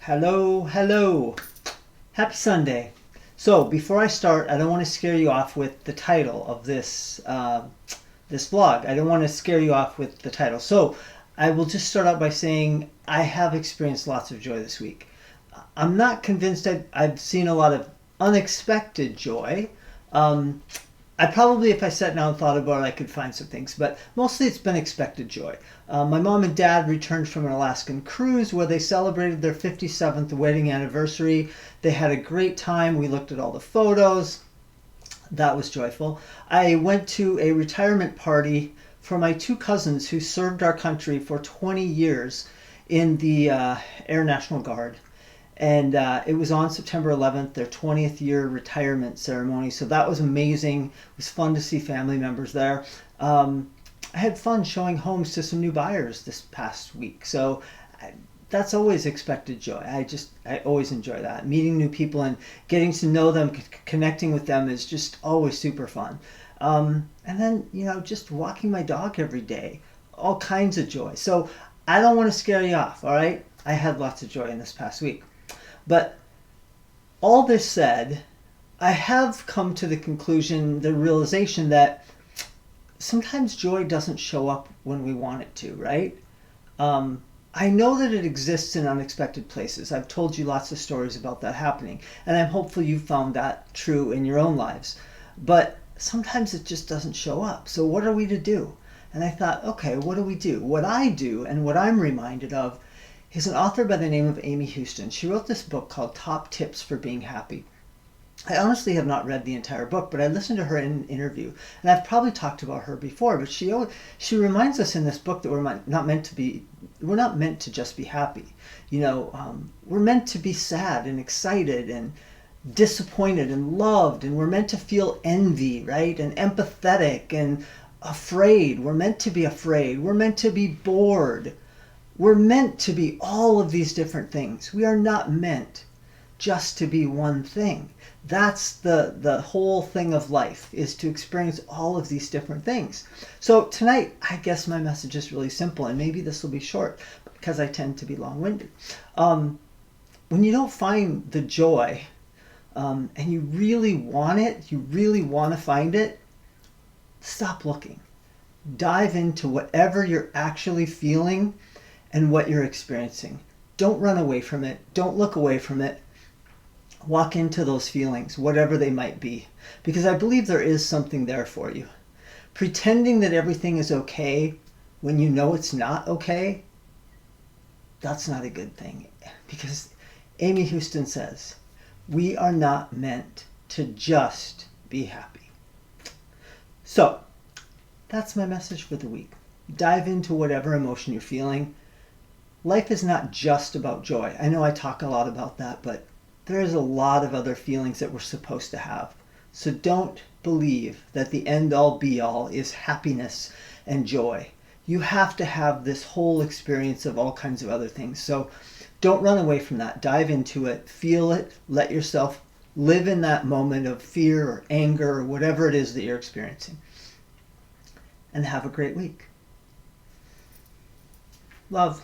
Hello, hello. Happy Sunday. So before I start, I don't want to scare you off with the title of this vlog. I don't want to scare you off with the title. So I will just start out by saying I have experienced lots of joy this week. I'm not convinced I've seen a lot of unexpected joy. I probably, if I sat down and thought about it, I could find some things, but mostly it's been expected joy. My mom and dad returned from an Alaskan cruise where they celebrated their 57th wedding anniversary. They had a great time. We looked at all the photos. That was joyful. I went to a retirement party for my two cousins who served our country for 20 years in the Air National Guard. And it was on September 11th, their 20th year retirement ceremony. So that was amazing. It was fun to see family members there. I had fun showing homes to some new buyers this past week. So that's always expected joy. I always enjoy that. Meeting new people and getting to know them, connecting with them is just always super fun. And then, just walking my dog every day, all kinds of joy. So I don't want to scare you off, all right? I had lots of joy in this past week. But all this said, I have come to the conclusion, the realization that sometimes joy doesn't show up when we want it to, right? I know that it exists in unexpected places. I've told you lots of stories about that happening, and I'm hopeful you found that true in your own lives. But sometimes it just doesn't show up. So what are we to do? And I thought, okay, what do we do? What I do, and what I'm reminded of, is an author by the name of Amy Houston. She wrote this book called Top Tips for Being Happy. I honestly have not read the entire book, but I listened to her in an interview, and I've probably talked about her before, but she reminds us in this book that we're not meant to just be happy. We're meant to be sad and excited and disappointed and loved, and we're meant to feel envy, right? And empathetic and afraid. We're meant to be afraid. We're meant to be bored. We're meant to be all of these different things. We are not meant just to be one thing. That's the whole thing of life, is to experience all of these different things. So tonight, I guess my message is really simple, and maybe this will be short because I tend to be long-winded. When you don't find the joy, and you really want it, you really want to find it, stop looking. Dive into whatever you're actually feeling and what you're experiencing. Don't run away from it. Don't look away from it. Walk into those feelings, whatever they might be, because I believe there is something there for you. Pretending that everything is okay when you know it's not okay, that's not a good thing, because Amy Houston says, we are not meant to just be happy. So, that's my message for the week. Dive into whatever emotion you're feeling. Life is not just about joy. I know I talk a lot about that, but there is a lot of other feelings that we're supposed to have. So don't believe that the end-all be-all is happiness and joy. You have to have this whole experience of all kinds of other things. So don't run away from that. Dive into it. Feel it. Let yourself live in that moment of fear or anger or whatever it is that you're experiencing. And have a great week. Love.